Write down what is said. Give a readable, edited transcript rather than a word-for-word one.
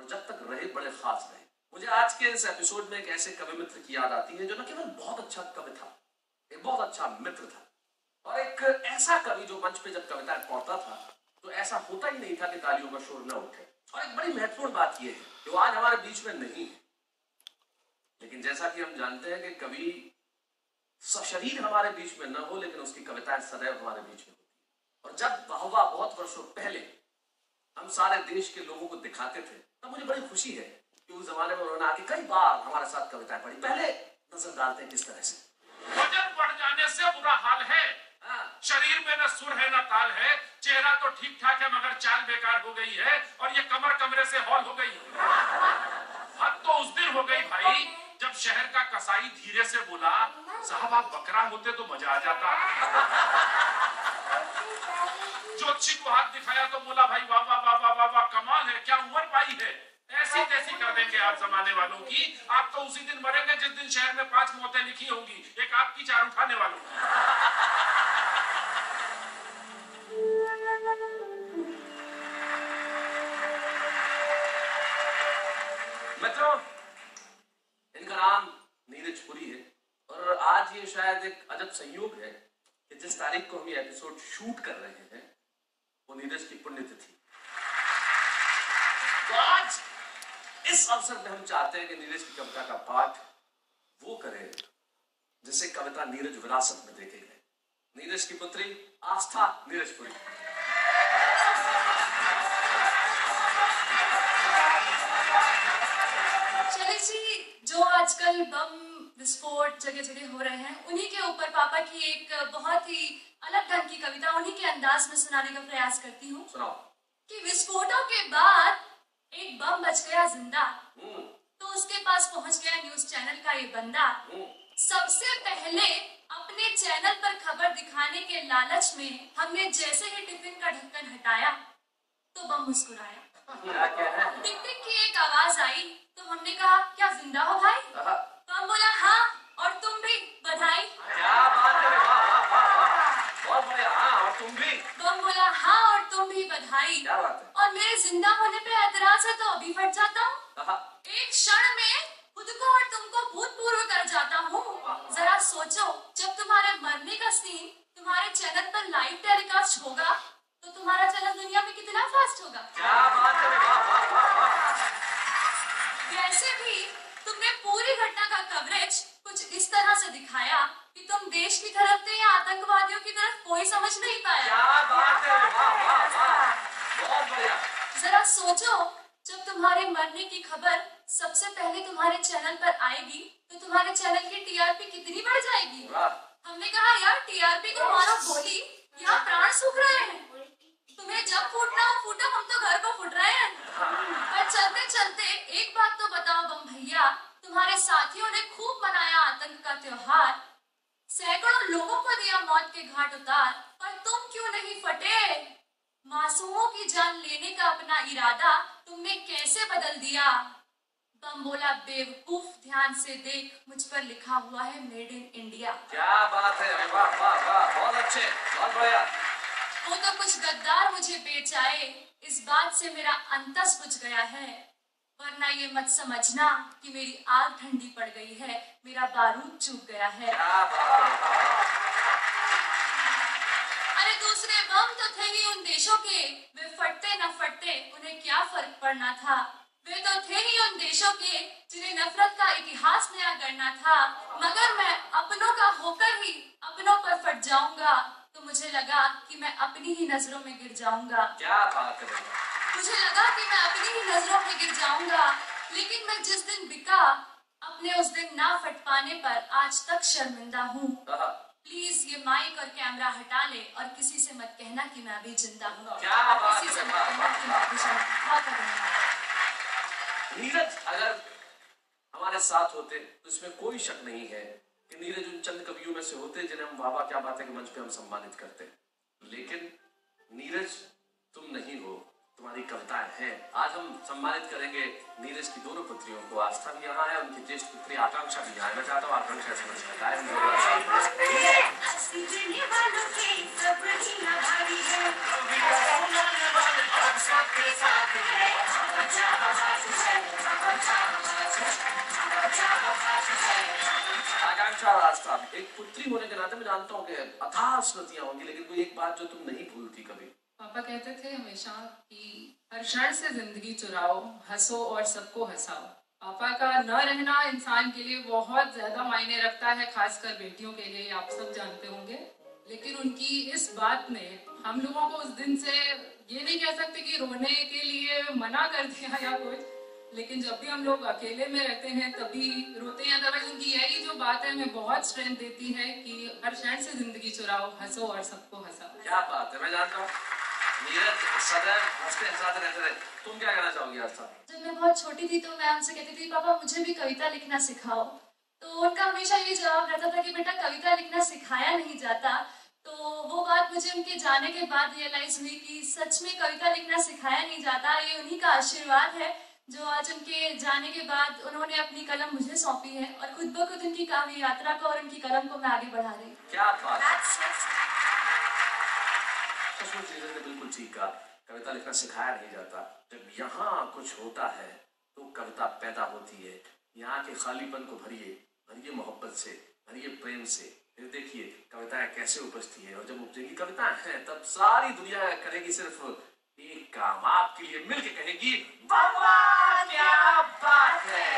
और जब तक रहे बड़े खास रहे। मुझे आज के इस एपिसोड में एक ऐसे कवि मित्र की याद आती है जो न केवल बहुत अच्छा कवि था, एक बहुत अच्छा मित्र था, और एक ऐसा कवि जो मंच पे जब कविताएं पढ़ता था तो ऐसा होता ही नहीं था कि तालियों का शोर न उठे। और एक बड़ी महत्वपूर्ण बात यह है कि वो आज हमारे बीच में नहीं है, लेकिन जैसा कि हम जानते हैं कि कवि सशरीर हमारे बीच में न हो, लेकिन उसकी कविताएं सदैव हमारे बीच में होती है। और जब वाहवा बहुत वर्षों पहले हम सारे देश के लोगों को दिखाते थे तब मुझे बड़ी खुशी है कि उस जमाने में उन्होंने आके कई बार हमारे साथ कविताएं पढ़ी। पहले नजर डालते हैं किस तरह से। वजन बढ़ जाने से बुरा हाल है, शरीर में न सुर है न ताल है, चेहरा तो ठीक ठाक है मगर चाल बेकार हो गई है, और ये कमर कमरे से हॉल हो गई। हद तो उस दिन हो गई भाई जब शहर का कसाई धीरे से बोला, साहब आप बकरा होते तो मजा आ जाता। ज्योतिषी को हाथ दिखाया तो बोला, भाई वाह वाह वाह वाह वाह वाह, कमाल है, क्या उम्र पाई है। ऐसी तैसी कर देंगे आप जमाने वालों की। आप तो उसी दिन मरेंगे जिस दिन शहर में 5 मौतें लिखी होंगी, एक आपकी 4 उठाने वालों की। मित्रों, इनका नाम नीरज पुरी है और आज ये शायद एक अजब संयोग है कि जिस तारीख को हम ये एपिसोड शूट कर रहे हैं वो नीरज की पुण्यतिथि। तो आज इस अवसर में हम चाहते हैं कि नीरज की कविता का पाठ वो करें जिसे कविता नीरज विरासत में देखे गए। नीरज की पुत्री आस्था नीरजपुरी। चलिए जी, जो आजकल बम विस्फोट जगह जगह हो रहे हैं उन्हीं के ऊपर पापा की एक बहुत ही अलग ढंग की कविता उन्हीं के अंदाज में सुनाने का प्रयास करती हूँ। सुनाओ। कि विस्फोटों के बाद एक बम बच गया जिंदा, तो उसके पास पहुंच गया न्यूज चैनल का ये बंदा। सबसे पहले अपने चैनल पर खबर दिखाने के लालच में हमने जैसे ही टिफिन का ढक्कन हटाया तो बम मुस्कुराया। टिक टिक की एक आवाज आई तो हमने कहा, क्या जिंदा हो भाई? बम बोला, हाँ और तुम भी, बधाई। क्या बात है, वाह वाह वाह वाह, बहुत बढ़िया। हाँ और तुम भी। बम बोला, हाँ और तुम भी, बधाई। क्या बात है। और मेरे जिंदा होने पे एतराज है तो अभी फट जाता हूँ। एक क्षण में खुद को और तुमको भूतपूर्व कर जाता हूँ। जरा सोचो, जब तुम्हारे मरने का सीन तुम्हारे चैनल पर लाइव टेलीकास्ट होगा तो तुम्हारा चैनल दुनिया में कितना फास्ट होगा। क्या बात है, वाह वाह वाह वाह। वैसे भी तुमने पूरी घटना का कवरेज कुछ इस तरह से दिखाया कि तुम देश की तरफ थे या आतंकवादियों की तरफ कोई समझ नहीं पाया। क्या बात है, वाह वाह वाह, बहुत बढ़िया। जरा सोचो, जब तुम्हारे मरने की खबर सबसे पहले तुम्हारे चैनल पर आएगी तो तुम्हारे चैनल की टीआरपी कितनी बढ़ जाएगी। हमने कहा, यार टीआरपी को मारो गोली, यहाँ प्राण सूख रहे हैं, तुम्हें जब फूटना हो फूटो, हम तो घर को फूट रहे हैं। पर चलते चलते एक बात तो बताओ बम भैया, तुम्हारे साथियों ने खूब मनाया आतंक का त्योहार, सैकड़ों लोगों को दिया मौत के घाट उतार, पर तुम क्यों नहीं फटे? मासूमों की जान लेने का अपना इरादा तुमने कैसे बदल दिया? बम बोला, बेवकूफ ध्यान से देख, मुझ पर लिखा हुआ है मेड इन इंडिया। क्या बात है, वाह वाह वाह, बहुत अच्छे, बहुत बढ़िया। वो तो कुछ गद्दार मुझे बेच आए, इस बात से मेरा अंतस बुझ गया है, वरना ये मत समझना कि मेरी आग ठंडी पड़ गई है, मेरा बारूद चूक गया है। अरे दूसरे बम तो थे ही उन देशों के, वे फटते न फटते उन्हें क्या फर्क पड़ना था। वे तो थे ही उन देशों के जिन्हें नफरत का इतिहास नया करना था, मगर मैं अपनों का होकर ही अपनों पर फट जाऊंगा तो मुझे लगा कि मैं अपनी ही नजरों में गिर जाऊंगा। क्या बात है। मुझे लगा कि मैं अपनी ही नजरों में गिर जाऊंगा, लेकिन मैं जिस दिन बिका अपने उस दिन ना फट पाने पर आज तक शर्मिंदा हूँ। प्लीज ये माइक और कैमरा हटा ले और किसी से मत कहना कि मैं अभी जिंदा हूँ। क्या बात किसी से मत कहना कि मैं अभी जिंदा हूँ। बहुत धन्यवाद। नीरज अगर हमारे साथ होते तो इसमें कोई शक नहीं है कि नीरज उन चंद कवियों में से होते जिन्हें हम वाह क्या बात है कि मंच पे हम सम्मानित करते, लेकिन नीरज तुम नहीं हो, तुम्हारी कविताएं हैं। आज हम सम्मानित करेंगे नीरज की दोनों पुत्रियों को। आस्था भी यहाँ है, उनकी ज्येष्ठ पुत्री आकांक्षा भी यहाँ है। मैं चाहता हूँ आकांक्षा समझ बताए। क्या राज था? एक पुत्री होने के नाते मैं जानता हूँ कि अथाह स्मृतियां होंगी, लेकिन कोई एक बात जो तुम नहीं भूलती कभी। पापा कहते थे हमेशा कि हर क्षण से जिंदगी चुराओ, हंसो और सबको हंसाओ। पापा का न रहना इंसान के लिए बहुत ज्यादा मायने रखता है, खासकर बेटियों के लिए, आप सब जानते होंगे। लेकिन उनकी इस बात ने हम लोगों को उस दिन से ये नहीं कह सकते कि रोने के लिए मना कर दिया या कुछ, लेकिन जब भी हम लोग अकेले में रहते हैं तभी रोते हैं। अदरवाइज उनकी यही जो बात है हमें बहुत स्ट्रेंथ देती है कि हर क्षण से जिंदगी चुराओ, हंसो और सबको हंसाओ। क्या बात है, मैं जानता हूँ नीरज सदैव हंसते हंसाते रहते थे। तुम क्या कहना चाहोगी आज साहब? जब मैं बहुत छोटी थी तो मैं उनसे कहती थी पापा मुझे भी कविता लिखना सिखाओ, तो उनका हमेशा ये जवाब रहता था कि बेटा कविता लिखना सिखाया नहीं जाता। तो वो बात मुझे उनके जाने के बाद रियलाइज हुई कि सच में कविता लिखना सिखाया नहीं जाता। ये उन्हीं का आशीर्वाद है जो आज उनके जाने के बाद उन्होंने अपनी कलम मुझे सौंपी है और खुद ब खुद उनकी काव्य यात्रा को और उनकी कलम को मैं आगे बढ़ा रही हूँ। क्या बात है, नीरज ने बिल्कुल ठीक कहा, कविता लिखना सिखाया नहीं जाता। जब यहाँ कुछ होता है तो कविता पैदा होती है। यहाँ के खालीपन को भरिए, भरिए मोहब्बत से, भरिए प्रेम से, फिर देखिए कविताएं कैसे उपजती है। और जब उपजेगी कविताएं हैं तब सारी दुनिया करेगी सिर्फ एक काम, आपके लिए मिलके कहेगी वाह क्या बात है।